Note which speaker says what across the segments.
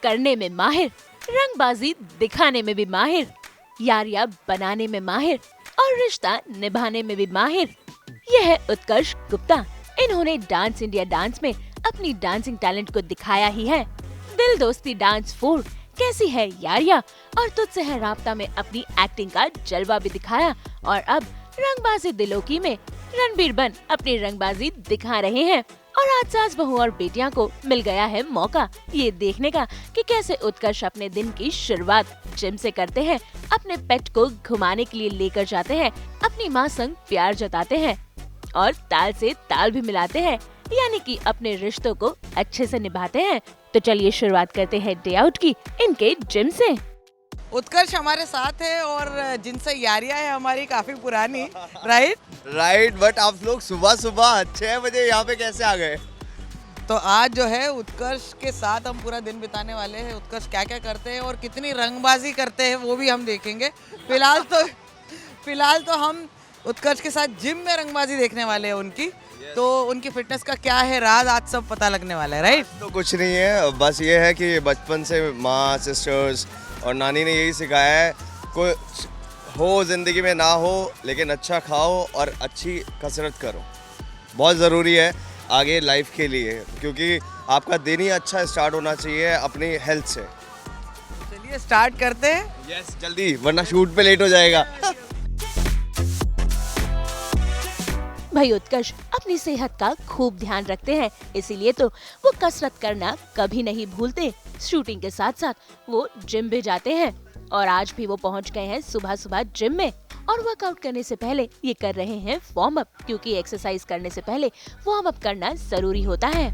Speaker 1: करने में माहिर, रंगबाजी दिखाने में भी माहिर, यारियां बनाने में माहिर और रिश्ता निभाने में भी माहिर। यह है उत्कर्ष गुप्ता। इन्होंने डांस इंडिया डांस में अपनी डांसिंग टैलेंट को दिखाया ही है। दिल दोस्ती डांस 4, कैसी है यारियां और तुझसे है राब्ता में अपनी एक्टिंग का जलवा भी दिखाया और अब रंगबाजी दिलों की में रणबीर बन अपनी रंगबाजी दिखा रहे हैं। और आज सास बहू और बेटियां को मिल गया है मौका ये देखने का कि कैसे उत्कर्ष अपने दिन की शुरुआत जिम से करते हैं, अपने पेट को घुमाने के लिए लेकर जाते हैं, अपनी माँ संग प्यार जताते हैं और ताल से ताल भी मिलाते हैं, यानी कि अपने रिश्तों को अच्छे से निभाते हैं। तो चलिए शुरुआत करते हैं डे आउट की इनके जिम से।
Speaker 2: उत्कर्ष हमारे साथ है और जिनसे यारियां है हमारी काफी पुरानी, राइट।
Speaker 3: बट आप लोग सुबह सुबह 6 बजे यहाँ पे कैसे आ गए?
Speaker 2: तो आज जो है उत्कर्ष के साथ हम पूरा दिन बिताने वाले हैं। उत्कर्ष क्या क्या करते हैं और कितनी रंगबाजी करते हैं वो भी हम देखेंगे। फिलहाल तो हम उत्कर्ष के साथ जिम में रंगबाजी देखने वाले हैं उनकी। तो उनकी फिटनेस का क्या है राज आज सब पता लगने वाला है, राइट।
Speaker 3: तो कुछ नहीं है, बस ये है कि बचपन से माँ, सिस्टर्स और नानी ने यही सिखाया है, कुछ हो ज़िंदगी में ना हो लेकिन अच्छा खाओ और अच्छी कसरत करो। बहुत ज़रूरी है आगे लाइफ के लिए, क्योंकि आपका दिन ही अच्छा स्टार्ट होना चाहिए अपनी हेल्थ से।
Speaker 2: चलिए स्टार्ट करते हैं।
Speaker 3: यस, जल्दी, वरना शूट पे लेट हो जाएगा।
Speaker 1: भाई उत्कर्ष अपनी सेहत का खूब ध्यान रखते हैं, इसीलिए तो वो कसरत करना कभी नहीं भूलते। शूटिंग के साथ साथ वो जिम भी जाते हैं और आज भी वो पहुंच गए हैं सुबह सुबह जिम में और वर्कआउट करने से पहले ये कर रहे हैं वार्म अप, क्योंकि एक्सरसाइज करने से पहले वार्म अप करना जरूरी होता है।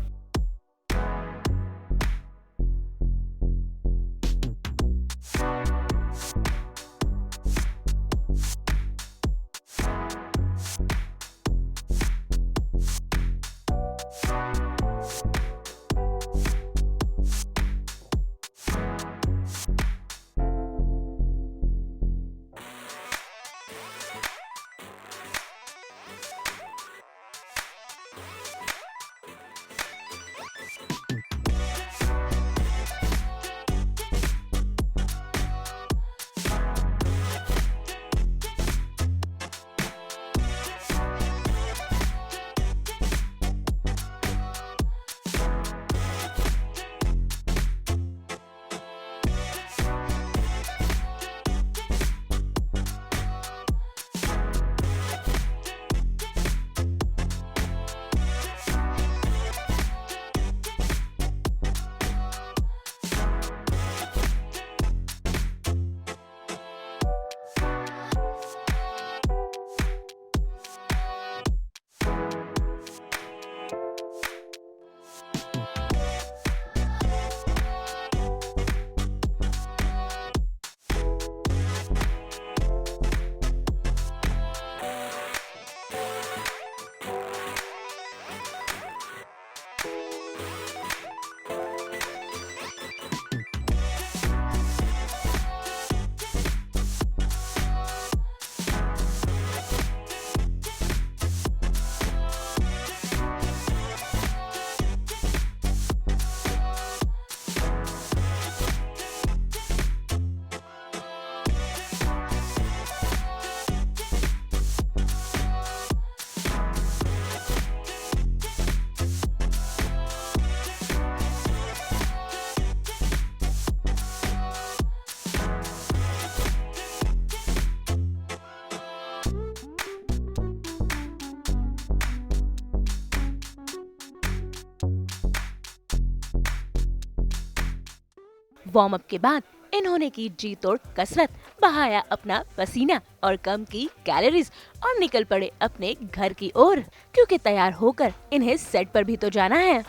Speaker 1: वार्म अप के बाद इन्होंने की जी तोड़ कसरत, बहाया अपना पसीना और कम की कैलोरीज और निकल पड़े अपने घर की ओर, क्योंकि तैयार होकर इन्हें सेट पर भी तो जाना है।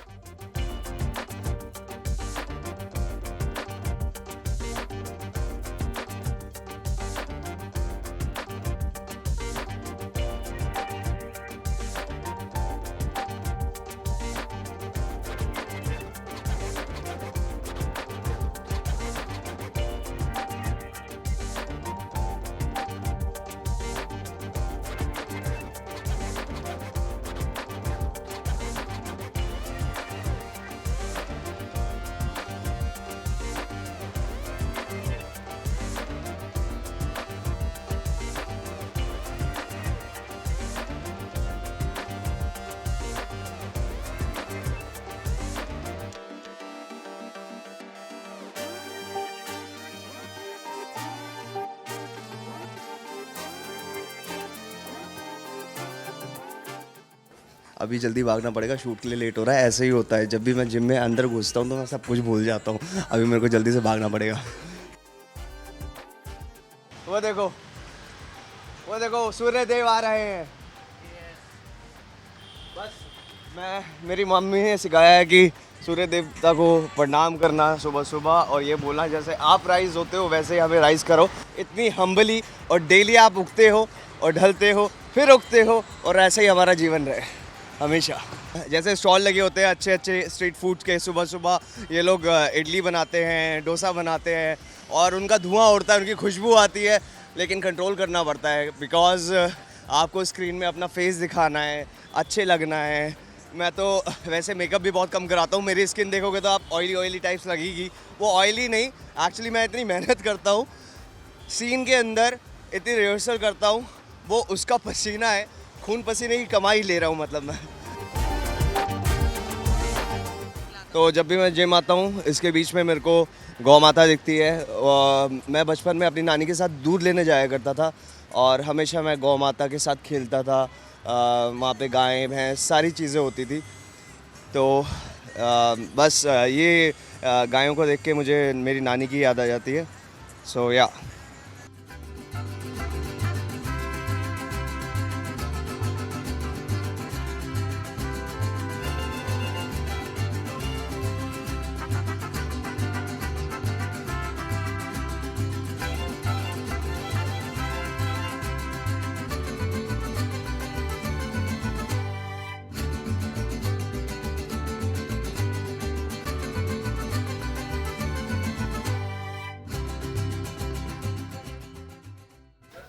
Speaker 3: अभी जल्दी भागना पड़ेगा, शूट के लिए लेट हो रहा है। ऐसे ही होता है, जब भी मैं जिम में अंदर घुसता हूँ तो मैं सब कुछ भूल जाता हूँ। अभी मेरे को जल्दी से भागना पड़ेगा। वो देखो सूर्य देव आ रहे हैं। बस मेरी मम्मी ने सिखाया है कि सूर्य देवता को प्रणाम करना सुबह सुबह, और ये बोलना जैसे आप राइज होते हो वैसे ही हमें राइज करो। इतनी हम्बली, और डेली आप उगते हो और ढलते हो, फिर उगते हो, और ऐसे ही हमारा जीवन रहे हमेशा। जैसे स्टॉल लगे होते हैं अच्छे अच्छे स्ट्रीट फूड के, सुबह सुबह ये लोग इडली बनाते हैं, डोसा बनाते हैं, और उनका धुआं उड़ता है, उनकी खुशबू आती है, लेकिन कंट्रोल करना पड़ता है बिकॉज़ आपको स्क्रीन में अपना फेस दिखाना है, अच्छे लगना है। मैं तो वैसे मेकअप भी बहुत कम कराता हूँ। मेरी स्किन देखोगे तो आप ऑयली टाइप्स लगेगी, वो ऑयली नहीं, एक्चुअली मैं इतनी मेहनत करता हूँ सीन के अंदर, इतनी रिहर्सल करता हूँ, वो उसका पसीना है, खून पसीने की कमाई ले रहा हूँ मतलब मैं। तो जब भी मैं जिम आता हूँ इसके बीच में मेरे को गौ माता दिखती है। मैं बचपन में अपनी नानी के साथ दूध लेने जाया करता था, और हमेशा मैं गौ माता के साथ खेलता था। वहाँ पे गायें भैंस सारी चीज़ें होती थी। तो बस ये गायों को देख के मुझे मेरी नानी की याद आ जाती है। सो या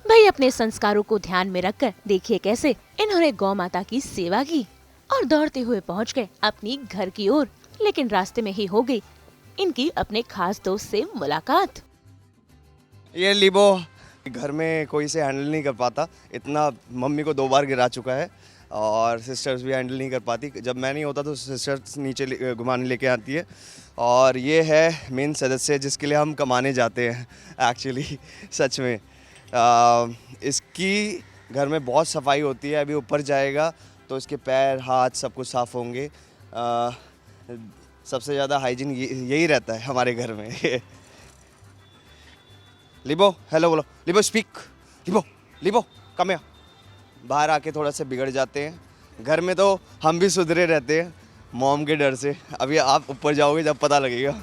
Speaker 1: भाई अपने संस्कारों को ध्यान में रखकर देखिए कैसे इन्होंने गौ माता की सेवा की और दौड़ते हुए पहुंच गए अपनी घर की ओर। लेकिन रास्ते में ही हो गई इनकी अपने खास दोस्त से मुलाकात।
Speaker 3: ये लिबो घर में कोई से हैंडल नहीं कर पाता, इतना मम्मी को 2 बार गिरा चुका है, और सिस्टर्स भी हैंडल नहीं कर पाती। जब मैं नहीं होता तो सिस्टर्स नीचे घुमाने लेके आती है। और ये है मेन सदस्य जिसके लिए हम कमाने जाते हैं एक्चुअली सच में। इसकी घर में बहुत सफाई होती है। अभी ऊपर जाएगा तो इसके पैर हाथ सब कुछ साफ़ होंगे। सबसे ज़्यादा हाइजीन यही रहता है हमारे घर में। लिबो हेलो बोलो, लिबो स्पीक, लिबो कम हियर। बाहर आके थोड़ा सा बिगड़ जाते हैं, घर में तो हम भी सुधरे रहते हैं मॉम के डर से। अभी आप ऊपर जाओगे जब पता लगेगा।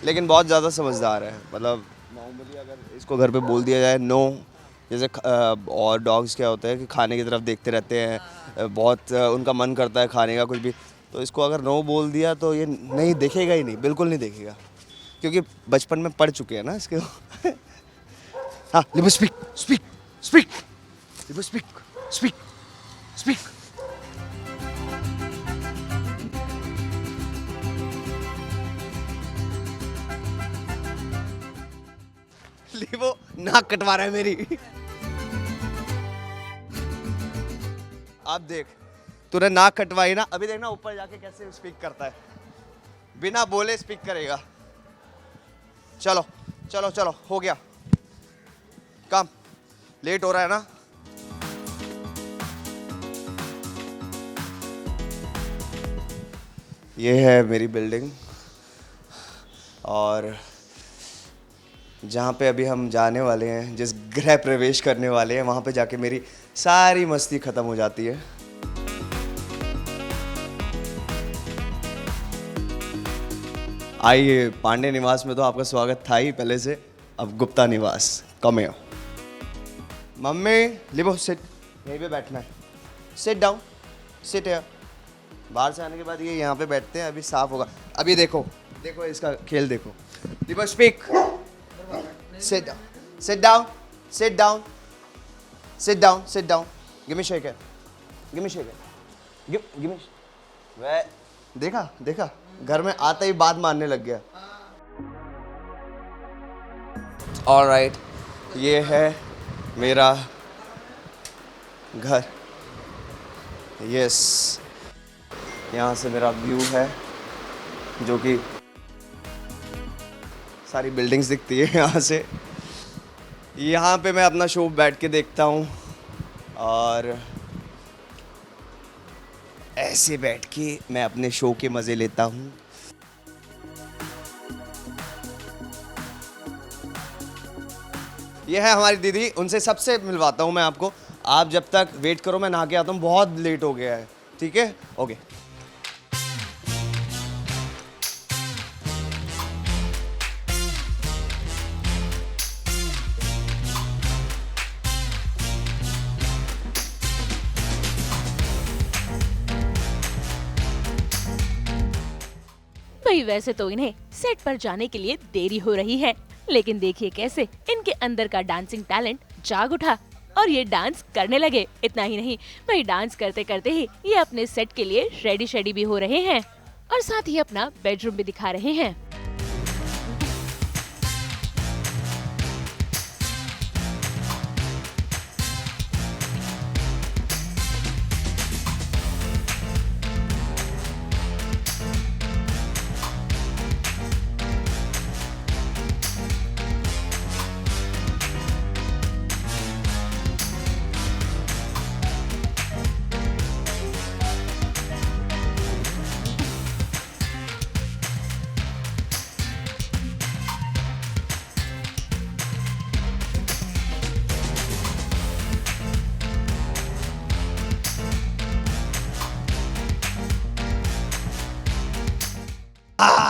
Speaker 3: लेकिन बहुत ज़्यादा समझदार है, मतलब नॉर्मली अगर इसको घर पे बोल दिया जाए नो, जैसे और डॉग्स क्या होता है कि खाने की तरफ देखते रहते हैं, बहुत उनका मन करता है खाने का कुछ भी, तो इसको अगर नो बोल दिया तो ये नहीं देखेगा ही नहीं, बिल्कुल नहीं देखेगा, क्योंकि बचपन में पढ़ चुके हैं ना इसके। हाँ लिबो स्पीक स्पीक स्पीक, लिबो स्पीक स्पीक स्पीक। लिबो नाक कटवा रहा है मेरी। अब देख तूने नाक कटवाई ना, अभी देखना ऊपर जाके कैसे स्पीक करता है, बिना बोले स्पीक करेगा। चलो चलो चलो हो गया काम, लेट हो रहा है ना। ये है मेरी बिल्डिंग, और जहाँ पे अभी हम जाने वाले हैं, जिस गृह प्रवेश करने वाले हैं, वहाँ पे जाके मेरी सारी मस्ती ख़त्म हो जाती है। आइए, पांडे निवास में तो आपका स्वागत था ही पहले से, अब गुप्ता निवास कम है। मम्मी लिबो सिट, यहीं पे बैठना है, सिट डाउन, सिट है। बाहर से आने के बाद ये यहाँ पे बैठते हैं, अभी साफ होगा। अभी देखो देखो इसका खेल देखो। लिबो speak, sit down, sit down, sit down, sit down, sit down. Give me shaker, give me shaker, give me. वह देखा देखा, घर में आते ही बात मानने लग गया। All right, ये है मेरा घर। Yes, यहाँ से मेरा व्यू है, जो कि सारी बिल्डिंग्स दिखती है यहाँ से। यहाँ पे मैं अपना शो बैठ के देखता हूँ और ऐसे बैठ के मैं अपने शो के मज़े लेता हूँ। ये है हमारी दीदी, उनसे सबसे मिलवाता हूँ मैं आपको। आप जब तक वेट करो, मैं नहा के आता हूँ, बहुत लेट हो गया है। ठीक है, ओके।
Speaker 1: भाई वैसे तो इन्हें सेट पर जाने के लिए देरी हो रही है, लेकिन देखिए कैसे इनके अंदर का डांसिंग टैलेंट जाग उठा और ये डांस करने लगे। इतना ही नहीं, भाई डांस करते करते ही ये अपने सेट के लिए रेडी भी हो रहे हैं और साथ ही अपना बेडरूम भी दिखा रहे हैं।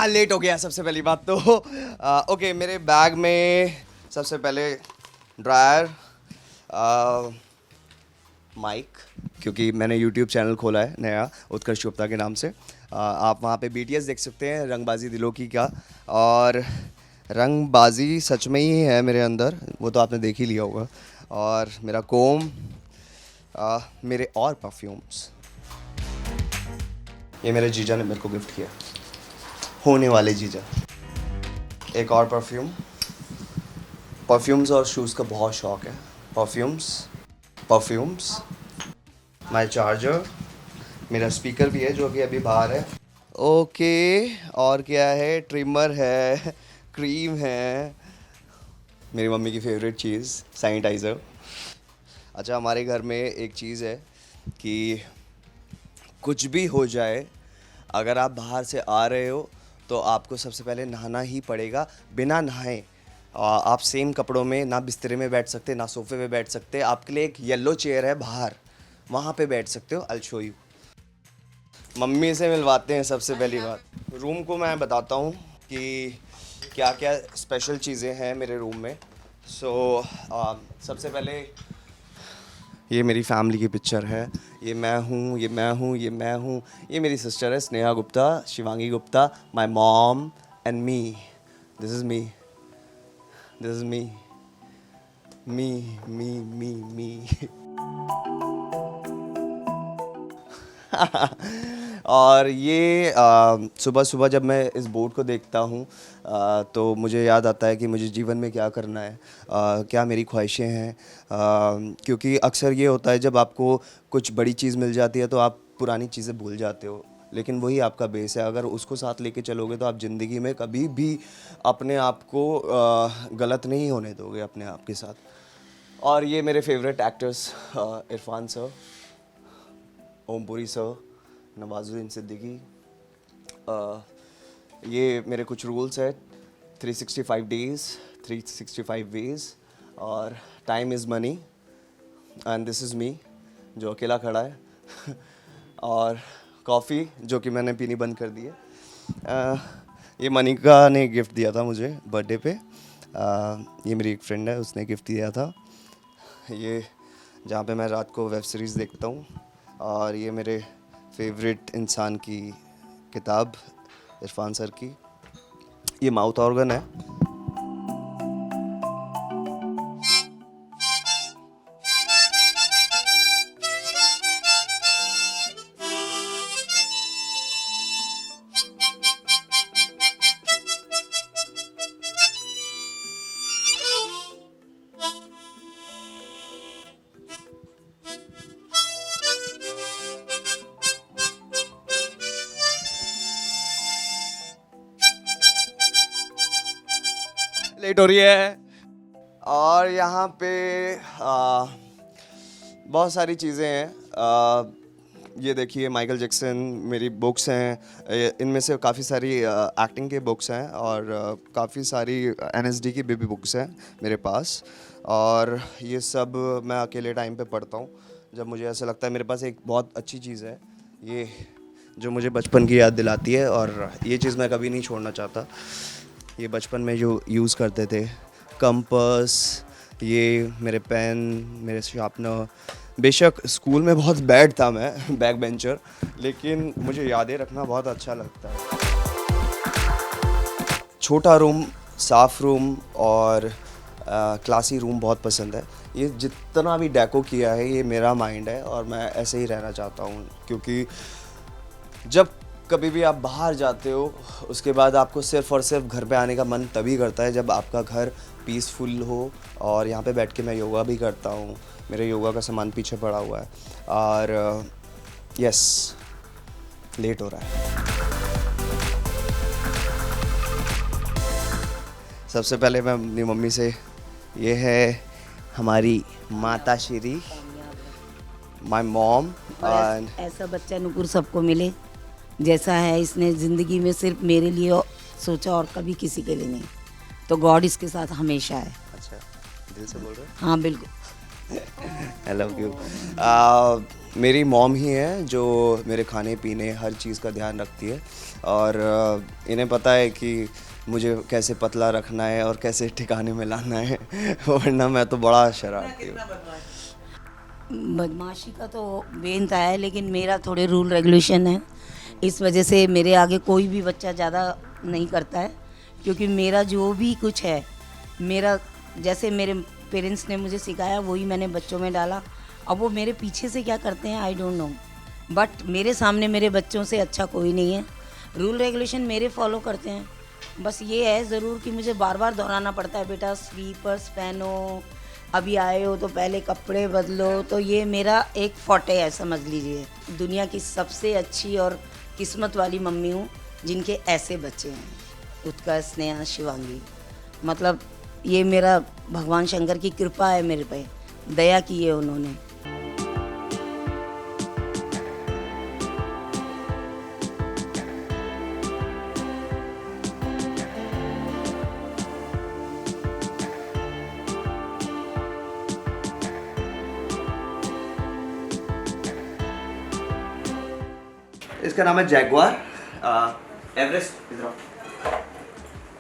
Speaker 3: लेट हो गया सबसे पहली बात तो। ओके, मेरे बैग में सबसे पहले ड्रायर, माइक, क्योंकि मैंने यूट्यूब चैनल खोला है नया उत्कर्ष गुप्ता के नाम से। आप वहाँ पे BTS देख सकते हैं, रंगबाजी दिलों की का। और रंगबाजी सच में ही है मेरे अंदर, वो तो आपने देख ही लिया होगा। और मेरा कोम, मेरे और परफ्यूम्स, ये मेरे जीजा ने मेरे को गिफ्ट किया, होने वाले जीजा। एक और परफ्यूम्स और शूज़ का बहुत शौक है। परफ्यूम्स, माय चार्जर, मेरा स्पीकर भी है जो कि अभी बाहर है। ओके, और क्या है, ट्रिमर है, क्रीम है, मेरी मम्मी की फेवरेट चीज़ सैनिटाइज़र। अच्छा, हमारे घर में एक चीज़ है कि कुछ भी हो जाए, अगर आप बाहर से आ रहे हो तो आपको सबसे पहले नहाना ही पड़ेगा। बिना नहाए आप सेम कपड़ों में ना बिस्तरे में बैठ सकते, ना सोफे पे बैठ सकते। आपके लिए एक येलो चेयर है बाहर, वहाँ पे बैठ सकते हो। I'll show you। मम्मी से मिलवाते हैं सबसे पहली बात। रूम को मैं बताता हूँ कि क्या क्या स्पेशल चीज़ें हैं मेरे रूम में। सबसे पहले ये मेरी फैमिली की पिक्चर है। ये मैं हूँ, ये मैं हूँ, ये मैं हूँ। ये मेरी सिस्टर है Sneha Gupta, Shivangi Gupta, my mom and me. This is me, this is me, me me me me. और ये सुबह सुबह जब मैं इस बोर्ड को देखता हूँ तो मुझे याद आता है कि मुझे जीवन में क्या करना है, क्या मेरी ख्वाहिशें हैं। क्योंकि अक्सर ये होता है जब आपको कुछ बड़ी चीज़ मिल जाती है तो आप पुरानी चीज़ें भूल जाते हो, लेकिन वही आपका बेस है। अगर उसको साथ लेके चलोगे तो आप ज़िंदगी में कभी भी अपने आप को गलत नहीं होने दोगे अपने आप के साथ। और ये मेरे favourite actors, Irfan sir, Om Puri sir, Nawazuddin Siddiqui. ये मेरे कुछ रूल्स है, 365 डेज़, 365 वेज़, और time is money, and this is मी जो अकेला खड़ा है। और कॉफ़ी जो कि मैंने पीनी बंद कर दी है। ये मनिका ने गिफ्ट दिया था मुझे बर्थडे पे। ये मेरी एक फ्रेंड है, उसने गिफ्ट दिया था। ये जहाँ पे मैं रात को वेब सीरीज़ देखता हूँ। और ये मेरे फेवरेट इंसान की किताब, इरफान सर की। ये माउथ ऑर्गन है। लेट हो रही है। और यहाँ पे बहुत सारी चीज़ें हैं। ये देखिए माइकल जैक्सन, मेरी बुक्स हैं, इनमें से काफ़ी सारी एक्टिंग के बुक्स हैं और काफ़ी सारी एनएसडी की भी बुक्स हैं मेरे पास। और ये सब मैं अकेले टाइम पे पढ़ता हूँ जब मुझे ऐसा लगता है। मेरे पास एक बहुत अच्छी चीज़ है ये, जो मुझे बचपन की याद दिलाती है, और ये चीज़ मैं कभी नहीं छोड़ना चाहता। ये बचपन में जो यूज़ करते थे, कंपास, ये मेरे पेन, मेरे शार्पनर। बेशक स्कूल में बहुत बैड था मैं, बैक बेंचर, लेकिन मुझे यादें रखना बहुत अच्छा लगता है। छोटा रूम, साफ रूम और क्लासी रूम बहुत पसंद है। ये जितना भी डेको किया है ये मेरा माइंड है और मैं ऐसे ही रहना चाहता हूँ, क्योंकि जब कभी भी आप बाहर जाते हो उसके बाद आपको सिर्फ़ और सिर्फ घर पे आने का मन तभी करता है जब आपका घर पीसफुल हो। और यहाँ पे बैठ के मैं योगा भी करता हूँ, मेरे योगा का सामान पीछे पड़ा हुआ है। और यस, लेट हो रहा है। सबसे पहले मैं अपनी मम्मी से, ये है हमारी माता श्री, माय मॉम। एंड
Speaker 4: ऐसा बच्चा नुपुर सबको मिले जैसा है। इसने ज़िंदगी में सिर्फ मेरे लिए सोचा और कभी किसी के लिए नहीं, तो गॉड इसके साथ हमेशा है।
Speaker 3: अच्छा, दिल से बोल रहे हो?
Speaker 4: हाँ बिल्कुल।
Speaker 3: I love you. मेरी मॉम ही है जो मेरे खाने पीने हर चीज़ का ध्यान रखती है, और इन्हें पता है कि मुझे कैसे पतला रखना है और कैसे ठिकाने में लाना है, वरना मैं तो बड़ा शरारती हूँ।
Speaker 4: बदमाशी का तो बेंत है, लेकिन मेरा थोड़े रूल रेगुलेशन है, इस वजह से मेरे आगे कोई भी बच्चा ज़्यादा नहीं करता है। क्योंकि मेरा जो भी कुछ है, मेरा जैसे मेरे पेरेंट्स ने मुझे सिखाया वही मैंने बच्चों में डाला। अब वो मेरे पीछे से क्या करते हैं आई डोंट नो, बट मेरे सामने मेरे बच्चों से अच्छा कोई नहीं है। रूल रेगुलेशन मेरे फॉलो करते हैं। बस ये है ज़रूर कि मुझे बार बार दोहराना पड़ता है, बेटा स्लीपर्स पहनो, अभी आए हो तो पहले कपड़े बदलो। तो ये मेरा एक फॉटे है, समझ लीजिए। दुनिया की सबसे अच्छी और किस्मत वाली मम्मी हूँ जिनके ऐसे बच्चे हैं, उत्कर्ष, स्नेहा, शिवांगी। मतलब ये मेरा भगवान शंकर की कृपा है, मेरे पे दया की है उन्होंने।
Speaker 3: इसका नाम है जैगवार एवरेस्ट। इधर आओ।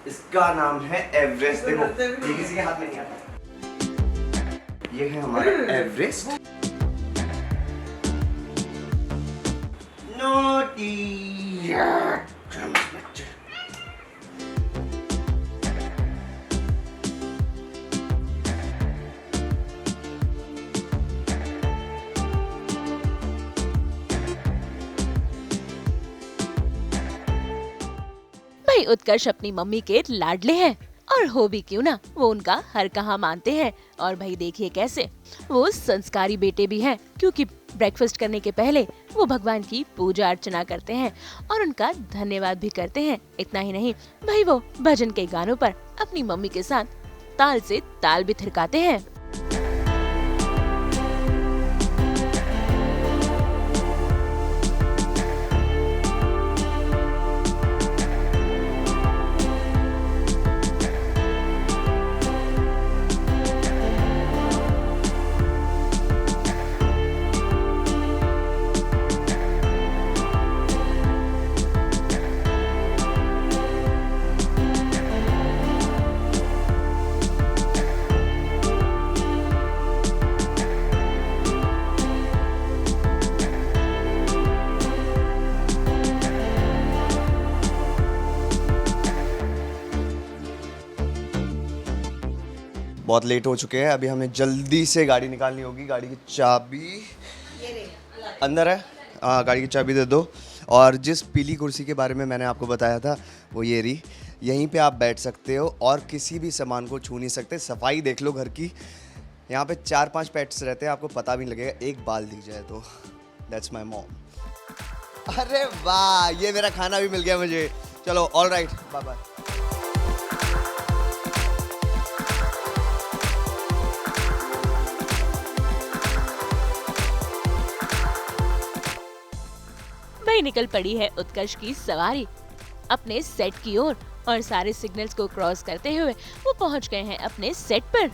Speaker 3: इसका नाम है एवरेस्ट। देखो ये किसी के हाथ में नहीं आता। ये है हमारा एवरेस्ट। नोटी
Speaker 1: भाई उत्कर्ष अपनी मम्मी के लाडले हैं, और हो भी क्यों ना, वो उनका हर कहा मानते हैं। और भाई देखिए कैसे वो संस्कारी बेटे भी हैं, क्योंकि ब्रेकफास्ट करने के पहले वो भगवान की पूजा अर्चना करते हैं और उनका धन्यवाद भी करते हैं। इतना ही नहीं भाई, वो भजन के गानों पर अपनी मम्मी के साथ ताल से ताल भी थिरकाते हैं।
Speaker 3: बहुत लेट हो चुके हैं, अभी हमें जल्दी से गाड़ी निकालनी होगी। गाड़ी की चाबी अंदर है। हाँ, गाड़ी की चाबी दे दो। और जिस पीली कुर्सी के बारे में मैंने आपको बताया था वो ये रही। यहीं पे आप बैठ सकते हो और किसी भी सामान को छू नहीं सकते। सफाई देख लो घर की। यहाँ पे 4-5 पेट्स रहते हैं, आपको पता भी नहीं लगेगा एक बाल दिख जाए तो। That's my mom. अरे वाह, ये मेरा खाना भी मिल गया मुझे। चलो ऑल राइट, बाय बाय।
Speaker 1: तभी निकल पड़ी है उत्कर्ष की सवारी अपने सेट की ओर और सारे सिग्नल्स को क्रॉस करते हुए वो पहुंच गए हैं अपने सेट पर।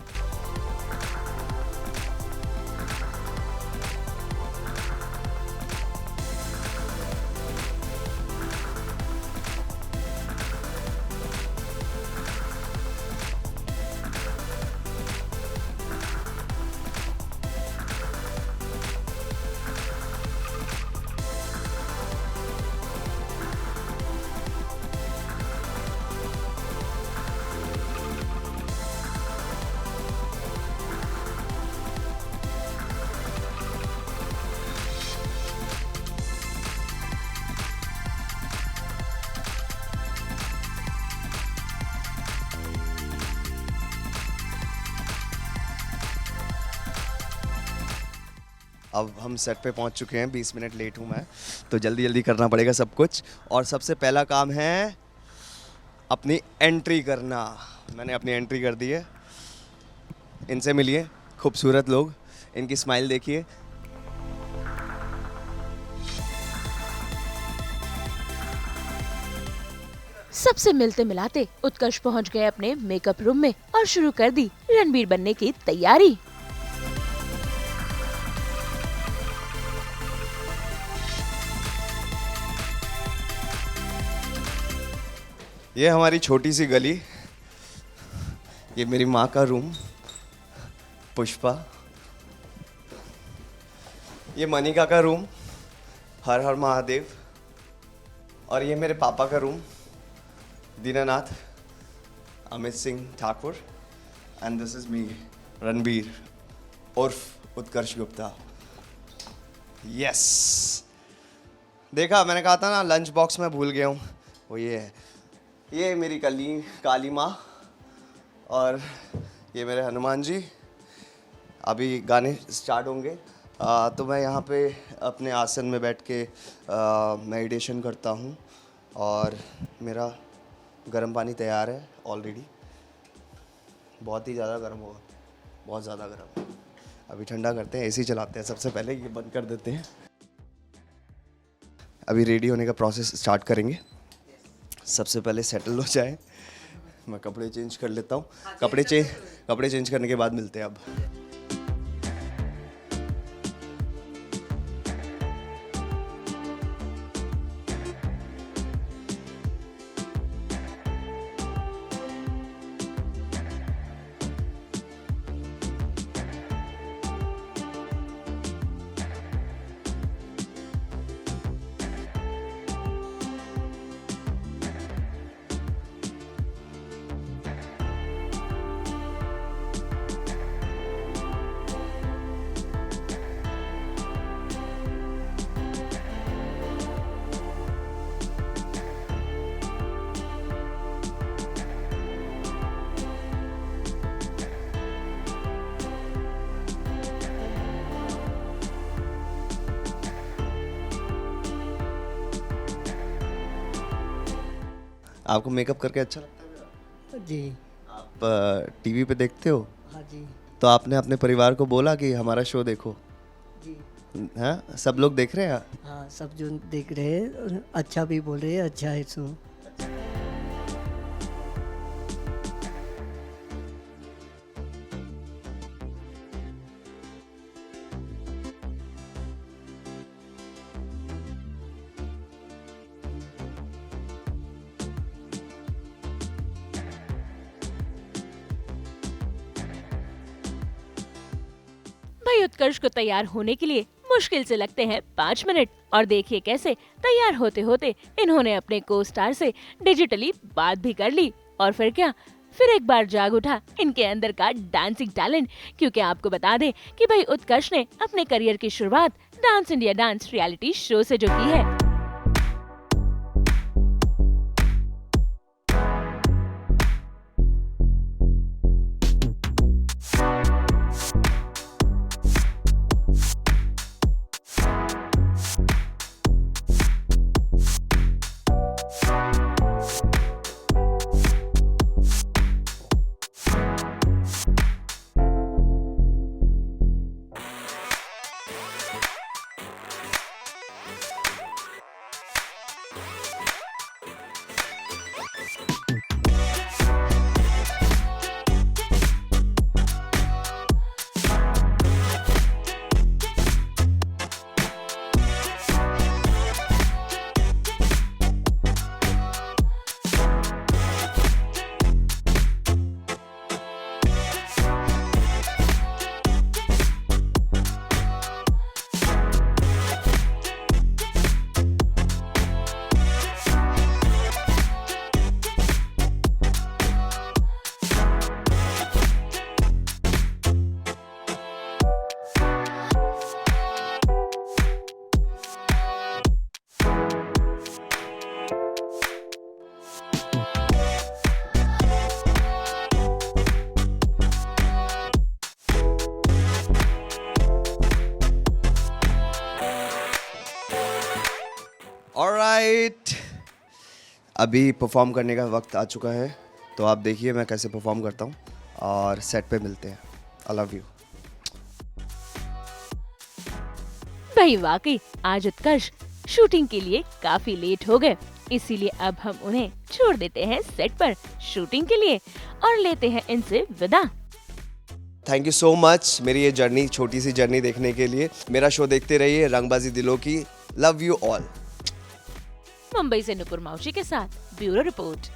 Speaker 3: अब हम सेट पे पहुंच चुके हैं, 20 मिनट लेट हूं मैं, तो जल्दी जल्दी करना पड़ेगा सब कुछ। और सबसे पहला काम है अपनी एंट्री करना। मैंने अपनी एंट्री कर दी है। इनसे मिलिए, खूबसूरत लोग, इनकी स्माइल देखिए।
Speaker 1: सबसे मिलते मिलाते उत्कर्ष पहुंच गए अपने मेकअप रूम में और शुरू कर दी रणबीर बनने की तैयारी।
Speaker 3: ये हमारी छोटी सी गली, ये मेरी माँ का रूम पुष्पा, ये मनिका का रूम हर हर महादेव, और ये मेरे पापा का room Dinanath Amit Singh Thakur, and this is me Ranbir उर्फ उत्कर्ष गुप्ता। यस, देखा, मैंने कहा था ना लंच बॉक्स में भूल गया हूँ, वो ये है। ये मेरी काली माँ और ये मेरे हनुमान जी। अभी गाने स्टार्ट होंगे, तो मैं यहाँ पे अपने आसन में बैठ के मेडिटेशन करता हूँ और मेरा गर्म पानी तैयार है ऑलरेडी। बहुत ही ज़्यादा गर्म होगा, बहुत ज़्यादा गर्म। अभी ठंडा करते हैं, एसी चलाते हैं। सबसे पहले ये बंद कर देते हैं। अभी रेडी होने का प्रोसेस स्टार्ट करेंगे। सबसे पहले सेटल हो जाए, मैं कपड़े चेंज कर लेता हूँ। कपड़े चेंज करने के बाद मिलते हैं अब। आपको मेकअप करके अच्छा लगता है?
Speaker 5: जी।
Speaker 3: आप टीवी पे देखते हो?
Speaker 5: हाँ जी।
Speaker 3: तो आपने अपने परिवार को बोला कि हमारा शो देखो?
Speaker 5: जी।
Speaker 3: हाँ, सब लोग देख रहे हैं?
Speaker 5: हाँ, सब जो देख रहे हैं अच्छा भी बोल रहे हैं, अच्छा है शो।
Speaker 1: भाई उत्कर्ष को तैयार होने के लिए मुश्किल से लगते हैं 5 मिनट और देखिए कैसे तैयार होते होते इन्होंने अपने को स्टार से डिजिटली बात भी कर ली। और फिर क्या, फिर एक बार जाग उठा इनके अंदर का डांसिंग टैलेंट, क्योंकि आपको बता दें कि भाई उत्कर्ष ने अपने करियर की शुरुआत dance India dance reality show से जो की है।
Speaker 3: ऑलराइट, अभी परफॉर्म करने का वक्त आ चुका है, तो आप देखिए मैं कैसे परफॉर्म करता हूँ और सेट पे मिलते हैं। I love you.
Speaker 1: भाई वाकई आज उत्कर्ष शूटिंग के लिए काफी लेट हो गए, इसीलिए अब हम उन्हें छोड़ देते हैं सेट पर शूटिंग के लिए और लेते हैं इनसे विदा।
Speaker 3: थैंक यू सो मच मेरी ये जर्नी, छोटी सी जर्नी देखने के लिए। मेरा शो देखते रहिए, रंगबाजी दिलों की। Love you all.
Speaker 1: मुंबई से नुपुर मौशी के साथ ब्यूरो रिपोर्ट।